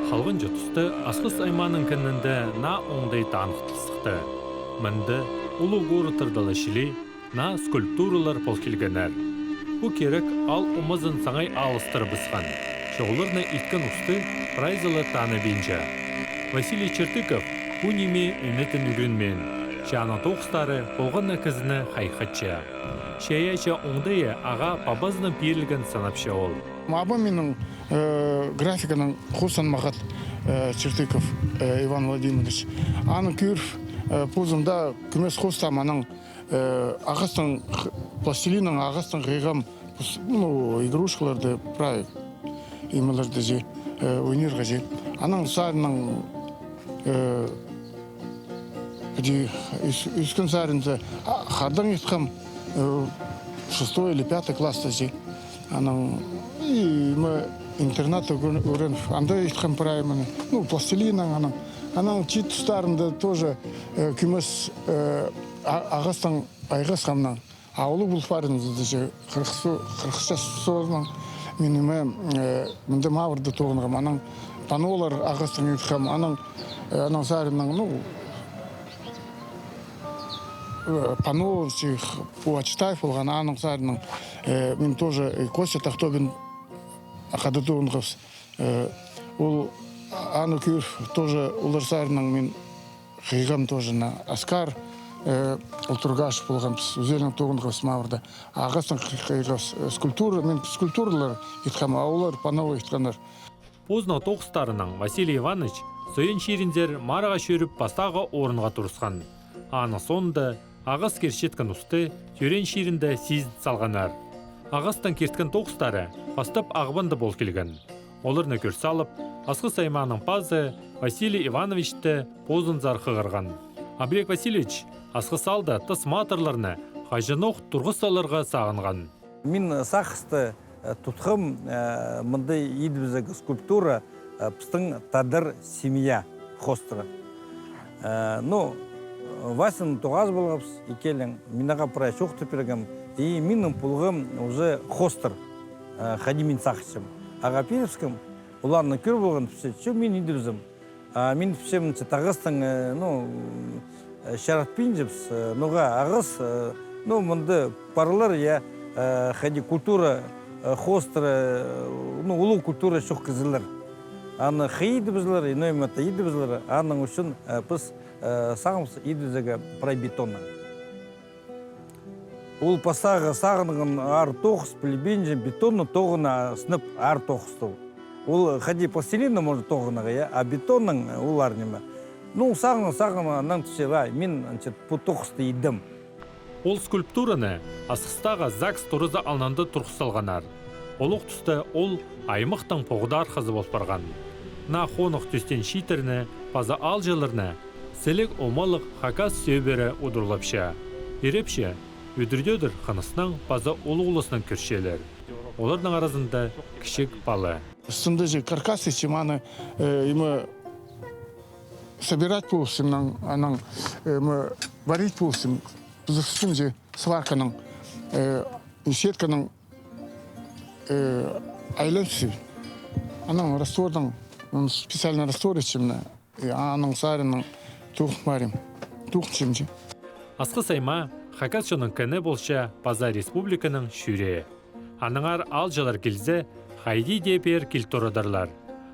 Халғын жұтысты асқыс айманың кінінде на оңдай танықтылсықты. Мінді ұлы ғоры тұрдалы шілі, на скульптуралар пол келгенер. Бұ керек ал ұмызын саңай алыстыр бысқан. Жоғылырны иткін ұсты прайзылы таны бенжа. Василий Чертыков бұ неме үнетін үгінмен. Жаны тоқстары болған кізіні хайқатча. Шаяйча оңдайы аға пабазының берілген санапша ол. Абы менің графиканың Хусан Махат Чертыков Иван Владимирович. Аны көріп, позымда күмес хостам аның ағастың пластилинның ағастың ғиғам игрушкаларды правил имелерді же өнерға же. Аның сарының үскін сарында қардан етқам 6 или 5 класста же. Аның интернат өрен, анда етқан правилманы, пластилинның аның чит тұстарында тоже күмес ағастың айғас қамнан. Аулы бұл фарынызды же қырқша соғынан меніме мінді мавырды тоғынғам. Аның панолар ағастың етқам, аның сарынның, пано почитай болған аның сарынның мен тоже Костя Тахтобин Ахадатуынғыз. Ол аны көр тоже олар сарынның мен ғиғам тоже на Аскар Ултургаш болған өзелің тоғынғыз мавырды. Ағастың ғиғыз скульптура, мен скульптуралар етқам, аулар пановы етқанар. Позна тоқыстарының Василий Иванович сөйін шеріндер мараға шөріп бастағы орынға тұрысқан. Аны сонды ағас кершеткен ұсты түрен шерінде сезін салғанар. Ағастан керткен тоқыстары бастап ағбанды бол келген. Оларны көр салып, асқы сайманың пазы Василий Ивановичті позын зарқы ғырған. Абрек Васильевич асқы салды тыс матырларны қажыноқ тұрғысаларға сағынған. Мен сақысты тұтқым мұнды едімізігі скульптура пыстың тадыр семья хостыры. Васин туғаз болғапс, екелің, минаға прай шоқты пергім, и миным пулғым уже хостыр, хадимин сақышым. Аға пиревскім, уланны көр болған пісе, чо мен едімізім. Мен пішемін тағыстың шаратпин жепс, ноға ағыз, мұнды паралар, хади культура хостыры, улу культура шоқ кізілер. Аны хейді бізлер, нөймәті еді бізлер, аның үшін піс сағымыз едізігі прайбетонна. Ол пасаға сағынығын ар тоқыс білбенже бетонны тоғына сынып ар тоқысты. Ол хади пластилинна может тоғынаға, а бетонның ол арнеме. Сағына түшеға мен бұл тоқысты едім. Ол скульптураны асқыстағы ЗАГС тұрызы алнанды тұрқысалғанар. Олық түсті ол аймықтың поғыда арқазы болып барған. На қонық түстен шитеріні, паза алжылырны, селек омалық хакас сөйбері ұдырлапша. Ерепше, өдірдедір қанысынан паза олы-олысынан көршелер. Олардың арасында кішік балы. Сында же каркасы чиманы собирать болсым, варить болсым, бұзықсын же сварканың, сетканың айлансы. Аның раствордың, специально раствор етшімні, аның сарының туғын же. Асқы сайма Хакасшының кәні болша Паза Республиканың шүре. Аныңар алжалар келзе, хайди депер келтұрыдарлар.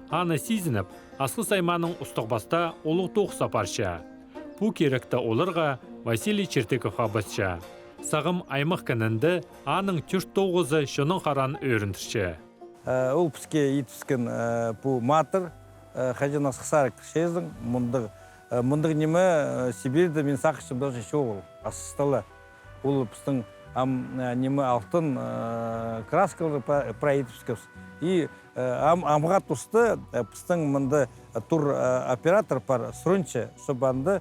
Аны сезініп, асқы сайманың ұстықбаста олық тоқ сапарша. Бұ керекті оларға Василий Чертыковға басша. Сағым аймық кәнінді аның түрт тоғызы шының қаран өріндірші. Ол піске етпіскен бұ матыр, қажын асқысарық шездің, мұндық немі Сибирді мен сақышым даже шоғыл, асысталы. Ол пістің немі алтын краскалары проетіпскіз. И амға тұсты пістің мұнды тур оператор пар сұрынчы, шобанды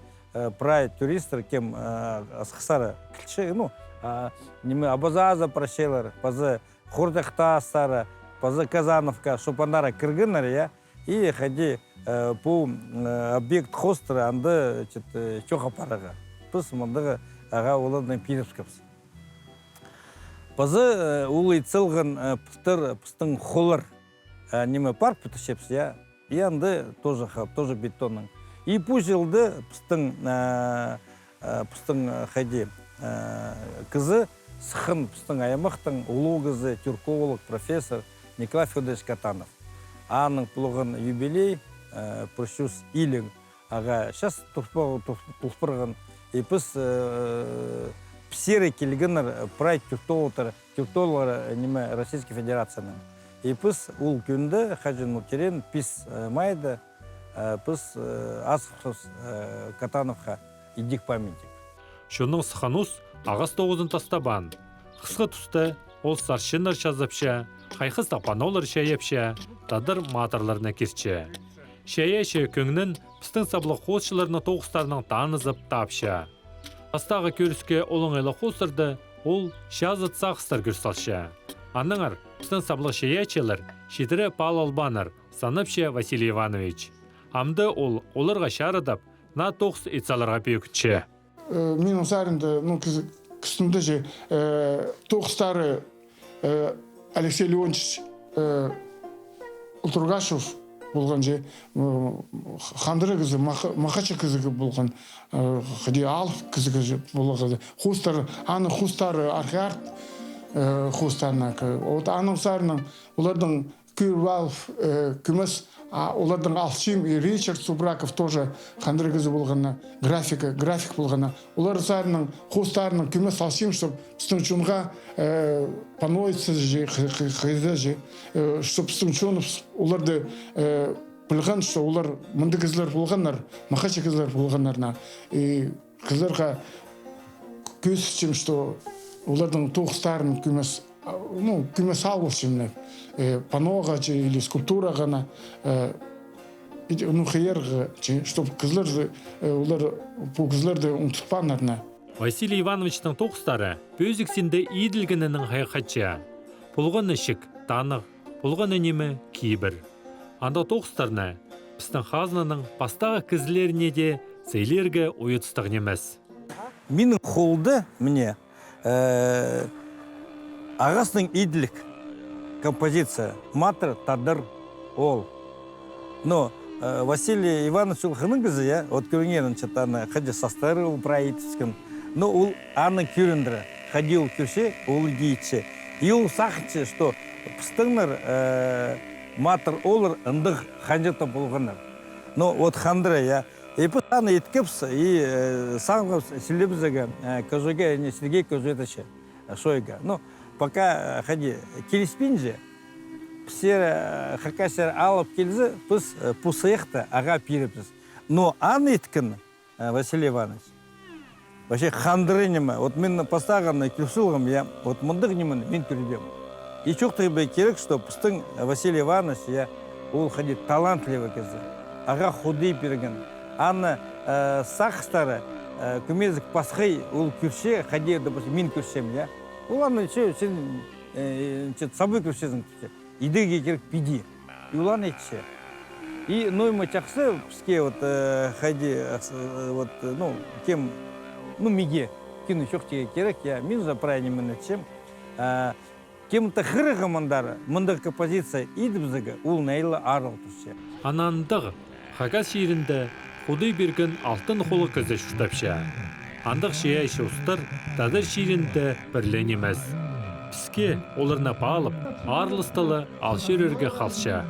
прай туристер кем асқысары кілші, немі абазаза прашелар, пазы Хурдақтастары, пазы Казановка, шопандара кіргінар, и хади бұл объект хостыры анды чоқа параға. Пыс мұндығы аға олардың пиревскапс. Пазы улы цылғын пыстың холыр неме парк пытышепс, янды тоже бетонның. И пусть жылды пыстың хади кызы сықын пыстың аямақтың ұлу кызы тюрколог профессор Николай Федорович Катанов. Аның пұлығын юбилей пұршус илің аға шас тұлпырғын епіс псері келгінір прайд тюрктолар неме Российской Федерацияның. Епіс ұл күнді хажын мұтерен пис майды піс асықсыз Катановқа идік памятник. Шоның сықанус ағас 9 тастабан. Қысқы тұсты ол саршыныр жазапша, қайқыз тапанолар шәйепша, тадыр матырларына керче. Шәйеші көңнің пістің саблы қосшыларына тоғыстарының танызып тапша. Астағы көріске олыңайлы қосырды, ол шазыт сақыстар көрсалша. Аныңыр, пістің саблы шәйечелер, шетірі пал албаныр, саныпша Василий Иванович. Амды ол оларға шарыдап, на тоғыс етсаларға бүйікче. Мен осарында, кістімді же, тоғыстары Алексей Леонтьевич Ултургашев болған же, хандыры кізі, мақачы кізі болған, қади алып кізі болған. Хустар, аны хустары археарт хустарына. От аның сарының, олардың Күйрвалов, күміс, олардың Алшим и Ричард Субраков тоже хандыры кізі болғанына, график болғанына. Олар сарының хустарының күміс Алшим, чтобы стынчунға панойтсы же, қайзы же, чтобы стынчунып оларды білген, что олар мұнды кізлер болғандар, мақачы кізлер болғандарына. И кізлерға көз үшін, что олардың тоғыстарын күміс алғышымны, паноға или скульптураға, хейерға, чтобы кізлерді ұмтықпанарына. Василий Ивановичтың тоғыстары бөзіксінде иділгінінің хайқатча. Бұлған ішік танық, бұлған өнемі кейбір. Анда тоғыстарына пістің қазынаның пастағы кізлеріне де сейлерге ойытыстығын емес. Менің қолды мне ағасының иділік композиция матыр тадыр ол. Но Василий Иванович ұлғының кізі, от көріңен қаджы састары ұпырайытыскін. Но ол аның көріндірі, қади ол көрсе, ол дейітші. И ол сақытшы, что пыстыңнар матыр олар ындық қанжата болғанар. Но от хандыры, епі саны еткіпс, и саңғыз селебізігі көзіге, Сергей көзетіші, шойға. Но пока қади келеспейін же, пісер хакасер алып келізі, біз пұсаяқты аға пиріпсіз. Но аны еткін, Василий Иванович, вообще хандыры неме, вот мен постағаны күрсілғым, вот мұндық немен мен көрдем. И чоқты бе керек, что пыстың Василий Иванович, ол қади талантливый кезі, аға худы берген. Аны сақыстары көмезік пасқай ол көрсе, қади мен көрсем, ол аны сен собой көрсесің, идеге керек биди. И улан етші. И нойма чақсы, піске вот қади, вот, кем, миге, кино шоқтеге керек, мен за правильно мен етшем. Кем-то хырығы мұндары, мұндағы композиция идібізігі, ол нәйлі арыл тұршы. Анандығы, қағаз шиірінде құдай берген алтын қолы көзі шүштапша. Андық шия іші ұстыр, тадыр шиірінде бірлен емес. Піске оларына бағылып, арлыстылы алшыр өрге қалша.